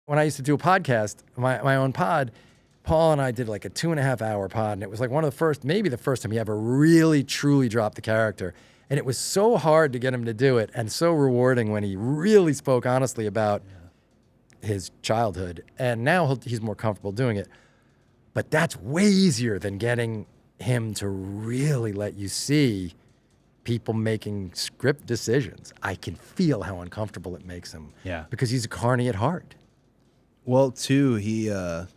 when I used to do a podcast, my own pod, Paul and I did like a 2.5 hour pod, and it was like one of the first, maybe the first time he ever really, truly dropped the character. And it was so hard to get him to do it, and so rewarding when he really spoke honestly about his childhood. And now he's more comfortable doing it. But that's way easier than getting him to really let you see people making script decisions. I can feel how uncomfortable it makes him. Yeah. Because he's a carny at heart. Well, too,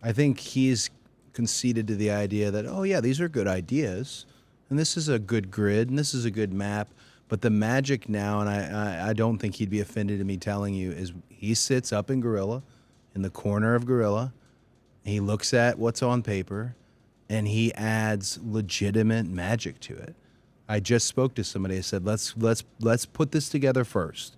I think he's conceded to the idea that, oh, yeah, these are good ideas, and this is a good grid, and this is a good map. But the magic now, and I don't think he'd be offended at me telling you, is he sits up in Gorilla, in the corner of Gorilla, and he looks at what's on paper, and he adds legitimate magic to it. I just spoke to somebody. I said, let's put this together first,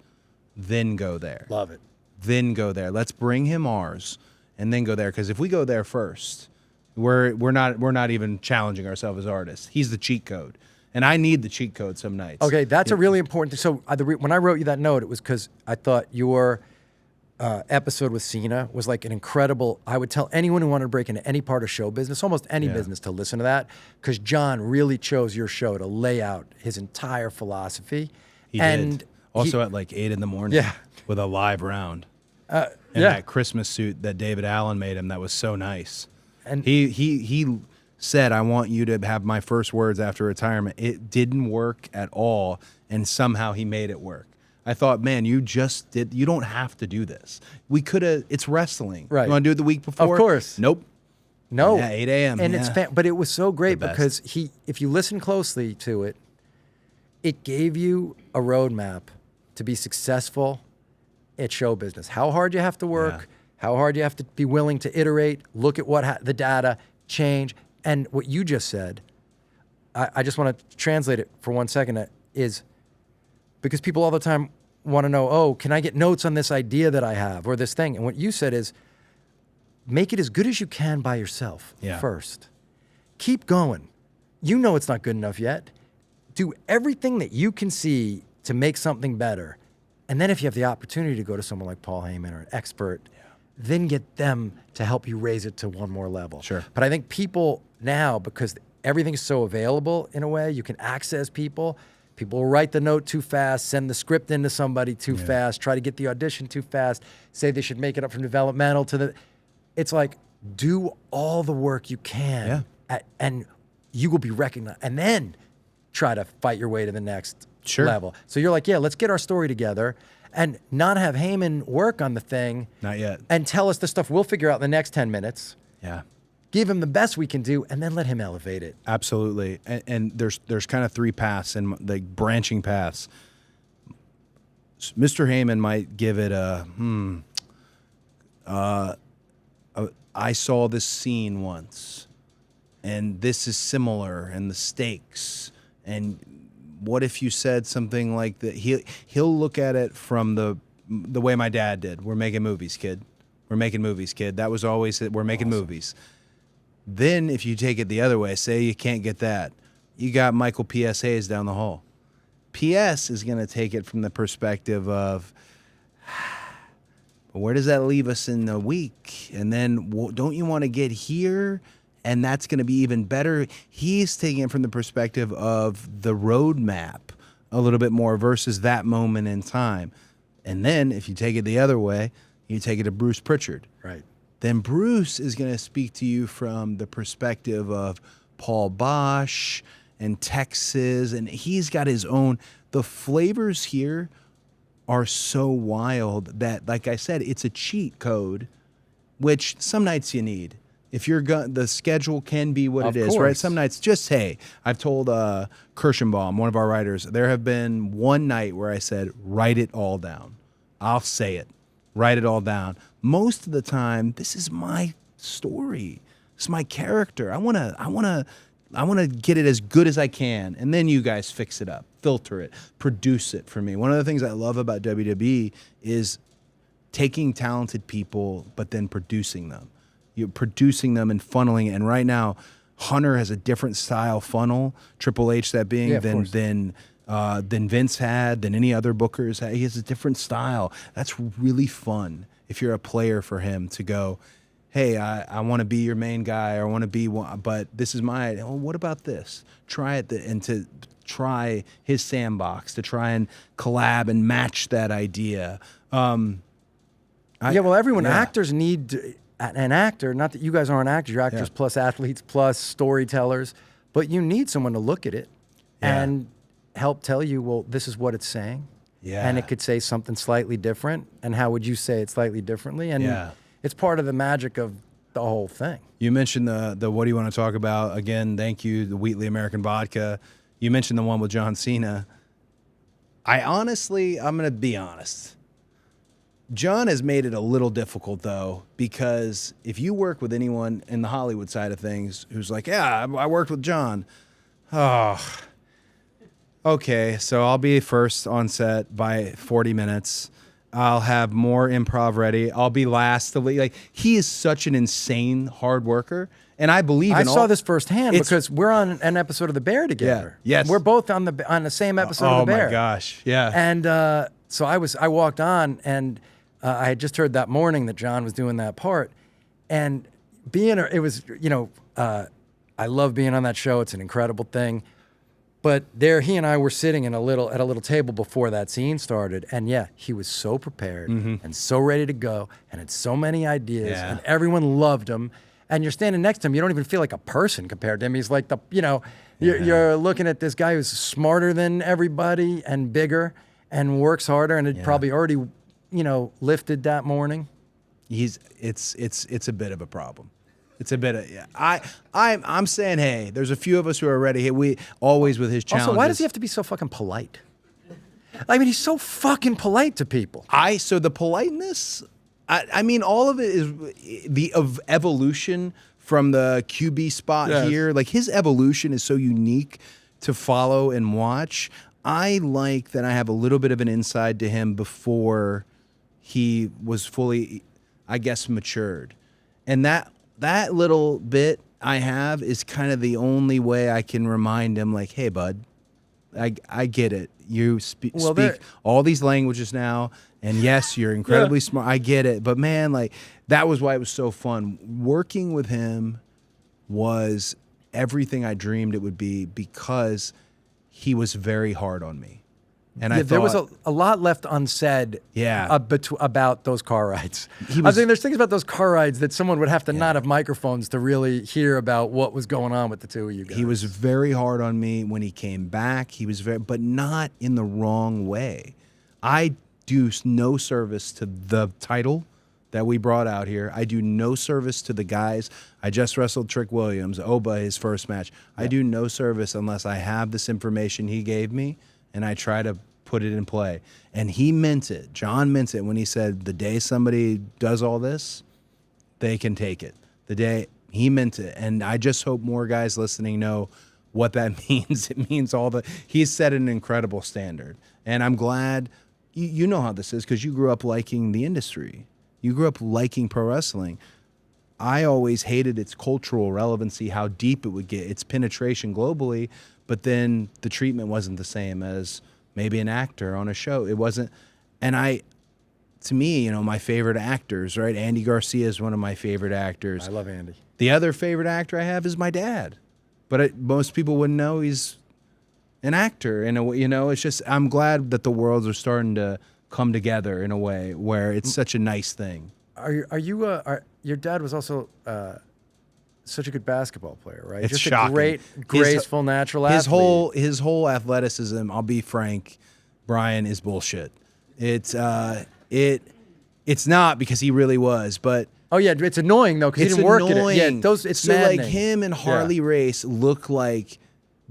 then go there. Love it. Then go there. Let's bring him ours, and then go there. Because if we go there first, we're not even challenging ourselves as artists. He's the cheat code, and I need the cheat code some nights. Okay, that's a really important thing. So when I wrote you that note, it was because I thought your episode with Cena was like an incredible. I would tell anyone who wanted to break into any part of show business, almost any business, to listen to that, because John really chose your show to lay out his entire philosophy. He did. Also at like 8 a.m. Yeah. With a live round. And that Christmas suit that David Allen made him, that was so nice. And he said, I want you to have my first words after retirement. It didn't work at all, and somehow he made it work. I thought, man, you don't have to do this. We could have, it's wrestling. Right. You want to do it the week before? Of course. Nope. No. Yeah, 8 a.m. And but it was so great because if you listen closely to it, it gave you a roadmap to be successful at show business. How hard you have to work, how hard you have to be willing to iterate, look at the data, change. And what you just said, I just want to translate it for 1 second, is because people all the time want to know, oh, can I get notes on this idea that I have or this thing? And what you said is, make it as good as you can by yourself first. Keep going. You know it's not good enough yet. Do everything that you can see to make something better. And then if you have the opportunity to go to someone like Paul Heyman or an expert, then get them to help you raise it to one more level. Sure. But I think people now, because everything's so available in a way, you can access people. People will write the note too fast, send the script into somebody too fast, try to get the audition too fast, say they should make it up from developmental to the... It's like, do all the work you can, and you will be recognized. And then try to fight your way to the next level. So you're like, let's get our story together and not have Heyman work on the thing. Not yet. And tell us the stuff we'll figure out in the next 10 minutes. Yeah. Give him the best we can do, and then let him elevate it. Absolutely. And there's kind of 3 paths and like branching paths. Mr. Heyman might give it I saw this scene once, and this is similar, and the stakes, and what if you said something like that? He'll look at it from the way my dad did. We're making movies, kid. We're making movies, kid. That was always it. We're making movies. Then if you take it the other way, say you can't get that, you got Michael P.S. Hayes down the hall. P.S. is going to take it from the perspective of, where does that leave us in a week? And then don't you want to get here? And that's going to be even better. He's taking it from the perspective of the roadmap a little bit more versus that moment in time. And then if you take it the other way, you take it to Bruce Pritchard. Right. Then Bruce is going to speak to you from the perspective of Paul Bosch and Texas, and he's got his own. The flavors here are so wild that, like I said, it's a cheat code, which some nights you need. If you're the schedule can be what it is, right? Some nights, just hey, I've told Kirschenbaum, one of our writers, there have been one night where I said, write it all down. I'll say it. Write it all down. Most of the time, this is my story. It's my character. I wanna get it as good as I can, and then you guys fix it up, filter it, produce it for me. One of the things I love about WWE is taking talented people, but then producing them. You're producing them and funneling it. And right now, Hunter has a different style funnel, Triple H that being, than than Vince had, than any other bookers had. He has a different style. That's really fun if you're a player for him to go, hey, I want to be your main guy, or I want to be one, but this is my, oh, what about this? Try it, and to try his sandbox, to try and collab and match that idea. Actors need an actor, not that you guys aren't actors, you're actors plus athletes plus storytellers, but you need someone to look at it and help tell you, well, this is what it's saying. Yeah. And it could say something slightly different. And how would you say it slightly differently? And it's part of the magic of the whole thing. You mentioned the what do you want to talk about? Again, thank you, the Wheatley American Vodka. You mentioned the one with John Cena. I'm going to be honest. John has made it a little difficult, though, because if you work with anyone in the Hollywood side of things who's like, yeah, I worked with John. Oh, okay, so I'll be first on set by 40 minutes. I'll have more improv ready. I'll be last to leave. Like, he is such an insane hard worker, and I believe in all. I saw this firsthand because we're on an episode of The Bear together. Yeah. Yes, we're both on the same episode of The Bear. Oh my gosh, yeah. And so I walked on, and I had just heard that morning that John was doing that part, and it was I love being on that show. It's an incredible thing. But there, he and I were sitting at a little table before that scene started, and he was so prepared and so ready to go, and had so many ideas, and everyone loved him. And you're standing next to him, you don't even feel like a person compared to him. He's like you're looking at this guy who's smarter than everybody and bigger and works harder, and had probably already lifted that morning. It's a bit of a problem. It's a bit of I'm saying, hey, there's a few of us who are ready. We always with his challenges. Also, why does he have to be so fucking polite? I mean, he's so fucking polite to people. So the politeness, I mean, all of it is the evolution from the QB spot here. Like, his evolution is so unique to follow and watch. I like that I have a little bit of an inside to him before he was fully, I guess, matured. And that little bit I have is kind of the only way I can remind him, like, hey, bud, I get it. You speak all these languages now, and yes, you're incredibly smart. I get it. But, man, like, that was why it was so fun. Working with him was everything I dreamed it would be, because he was very hard on me. And there was a lot left unsaid about those car rides. I think there's things about those car rides that someone would have to not have microphones to really hear about what was going on with the two of you guys. He was very hard on me when he came back. He was but not in the wrong way. I do no service to the title that we brought out here. I do no service to the guys. I just wrestled Trick Williams, Oba, his first match. I do no service unless I have this information he gave me, and I try to put it in play. And he meant it. John meant it when he said, the day somebody does all this, they can take it. The day, he meant it. And I just hope more guys listening know what that means. It means he's set an incredible standard. And I'm glad, you know how this is, because you grew up liking the industry. You grew up liking pro wrestling. I always hated its cultural relevancy, how deep it would get, its penetration globally, but then the treatment wasn't the same as maybe an actor on a show. It wasn't. And to me, my favorite actors, right? Andy Garcia is one of my favorite actors. I love Andy. The other favorite actor I have is my dad. But most people wouldn't know he's an actor. And, it's just, I'm glad that the worlds are starting to come together in a way where it's such a nice thing. Your dad was also such a good basketball player, right? It's just shocking. A great, graceful, natural athlete. His whole athleticism, I'll be frank, Brian, is bullshit. It's not, because he really was, but it's annoying though, because he didn't work at it. Yeah, it's so maddening. Like him and Harley Race look like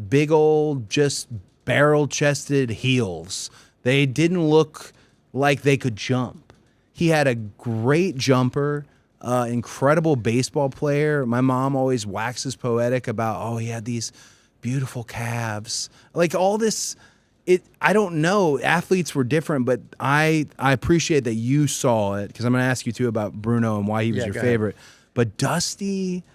big old, just barrel-chested heels. They didn't look like they could jump. He had a great jumper. Incredible baseball player. My mom always waxes poetic about, he had these beautiful calves. Like all this, I don't know. Athletes were different, but I appreciate that you saw it, because I'm going to ask you too about Bruno and why he was your favorite. But Dusty,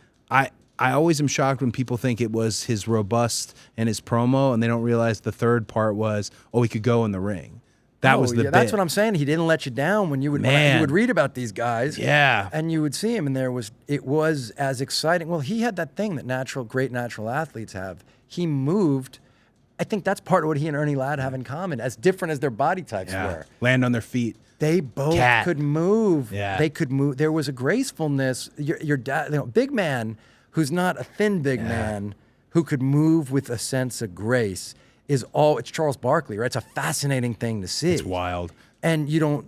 I always am shocked when people think it was his robust and his promo, and they don't realize the third part was, oh, he could go in the ring. That was the bit. That's what I'm saying. He didn't let you down when you would you would read about these guys. Yeah. And you would see him, and it was as exciting. Well, he had that thing that great natural athletes have. He moved. I think that's part of what he and Ernie Ladd have in common, as different as their body types were. Land on their feet. They both could move. Yeah. They could move. There was a gracefulness. Your dad, big man who's not a thin big man who could move with a sense of grace it's Charles Barkley, right? It's a fascinating thing to see. It's wild. And you don't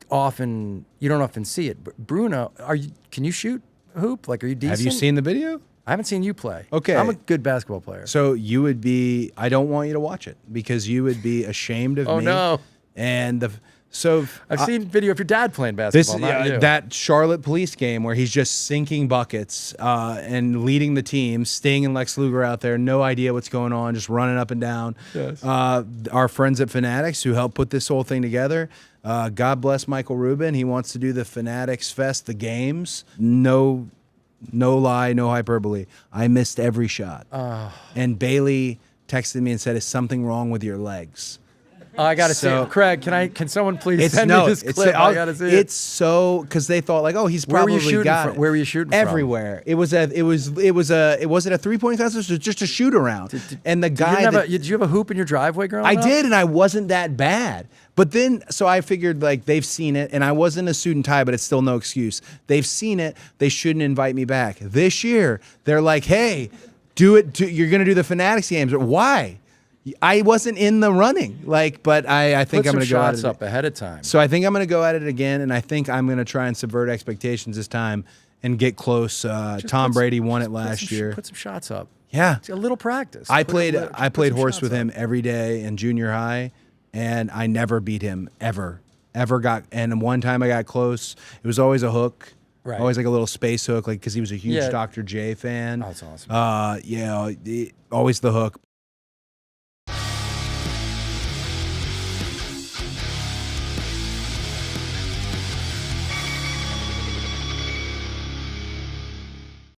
often see it. But Bruno, can you shoot hoop? Like, are you decent? Have you seen the video? I haven't seen you play. Okay. I'm a good basketball player. So you would be, I don't want you to watch it because you would be ashamed of me. Oh, no. And I've seen video of your dad playing basketball, not you. That Charlotte Police game where he's just sinking buckets and leading the team, Sting and Lex Luger out there, no idea what's going on, just running up and down. Yes. Our friends at Fanatics who helped put this whole thing together, God bless Michael Rubin. He wants to do the Fanatics Fest, the games. No lie, no hyperbole. I missed every shot. And Bailey texted me and said, "Is something wrong with your legs?" Oh, I gotta see it. Craig, can someone please send me this clip? I gotta see it. It's so because they thought like, oh, he's probably got it. Where were you shooting from? Everywhere. It wasn't a 3-point contest. It was just a shoot around. And the guy, did you have a hoop in your driveway growing up? I did, and I wasn't that bad. But then, so I figured like they've seen it, and I wasn't a suit and tie, but it's still no excuse. They've seen it. They shouldn't invite me back. This year, they're like, hey, do it. You're gonna do the Fanatics games. Why? I wasn't in the running, but I think I'm going to go at it up ahead of time. So I think I'm going to go at it again, and I think I'm going to try and subvert expectations this time and get close. Tom Brady won it last year. Put some shots up. Yeah, it's a little practice. I played horse with him every day in junior high, and I never beat him ever. And one time I got close. It was always a hook. Right. Always like a little space hook, because he was a huge Dr. J fan. Oh, that's awesome. Always the hook.